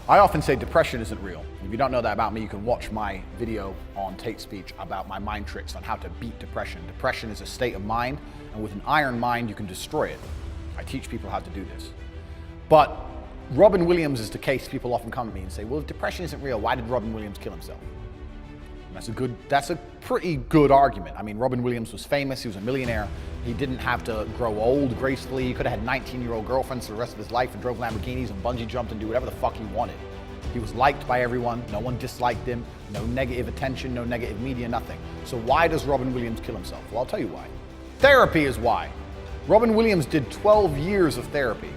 I often say depression isn't real. If you don't know that about me, you can watch my video on Tate Speech about my mind tricks on how to beat depression. Depression is a state of mind, and with an iron mind, you can destroy it. I teach people how to do this. But Robin Williams is the case. People often come to me and say, well, if depression isn't real, why did Robin Williams kill himself? And that's a pretty good argument. I mean, Robin Williams was famous, he was a millionaire. He didn't have to grow old gracefully. He could have had 19-year-old girlfriends for the rest of his life and drove Lamborghinis and bungee jumped and do whatever the fuck he wanted. He was liked by everyone, no one disliked him, no negative attention, no negative media, nothing. So why does Robin Williams kill himself? Well, I'll tell you why. Therapy is why. Robin Williams did 12 years of therapy.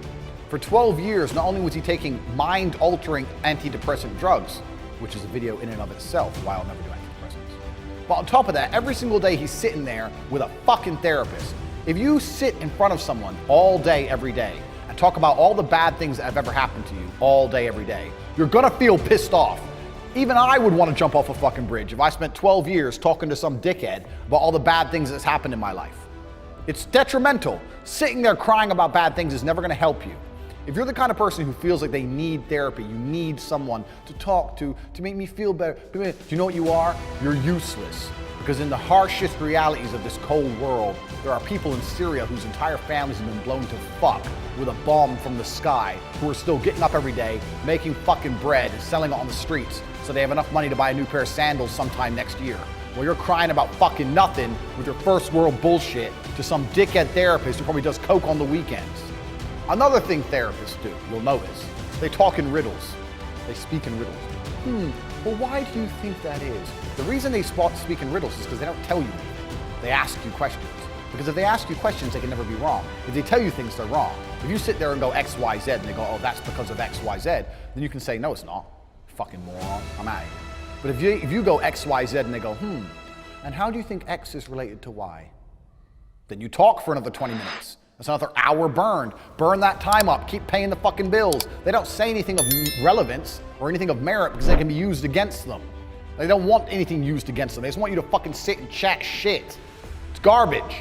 For 12 years, not only was he taking mind-altering antidepressant drugs, which is a video in and of itself, why I'll never do antidepressants. But on top of that, every single day he's sitting there with a fucking therapist. If you sit in front of someone all day, every day, and talk about all the bad things that have ever happened to you all day, every day, you're gonna feel pissed off. Even I would want to jump off a fucking bridge if I spent 12 years talking to some dickhead about all the bad things that's happened in my life. It's detrimental. Sitting there crying about bad things is never gonna help you. If you're the kind of person who feels like they need therapy, you need someone to talk to make me feel better, do you know what you are? You're useless. Because in the harshest realities of this cold world, there are people in Syria whose entire families have been blown to fuck with a bomb from the sky, who are still getting up every day, making fucking bread and selling it on the streets so they have enough money to buy a new pair of sandals sometime next year. While you're crying about fucking nothing with your first world bullshit to some dickhead therapist who probably does coke on the weekends. Another thing therapists do, you'll notice, they talk in riddles. They speak in riddles. Well, why do you think that is? The reason they speak in riddles is because they don't tell you anything. They ask you questions. Because if they ask you questions, they can never be wrong. If they tell you things, they're wrong. If you sit there and go X, Y, Z, and they go, oh, that's because of X, Y, Z, then you can say, no, it's not. Fucking moron, I'm out of here. But if you go X, Y, Z, and they go, and how do you think X is related to Y? Then you talk for another 20 minutes. That's another hour burned. Burn that time up, keep paying the fucking bills. They don't say anything of relevance or anything of merit because they can be used against them. They don't want anything used against them. They just want you to fucking sit and chat shit. It's garbage.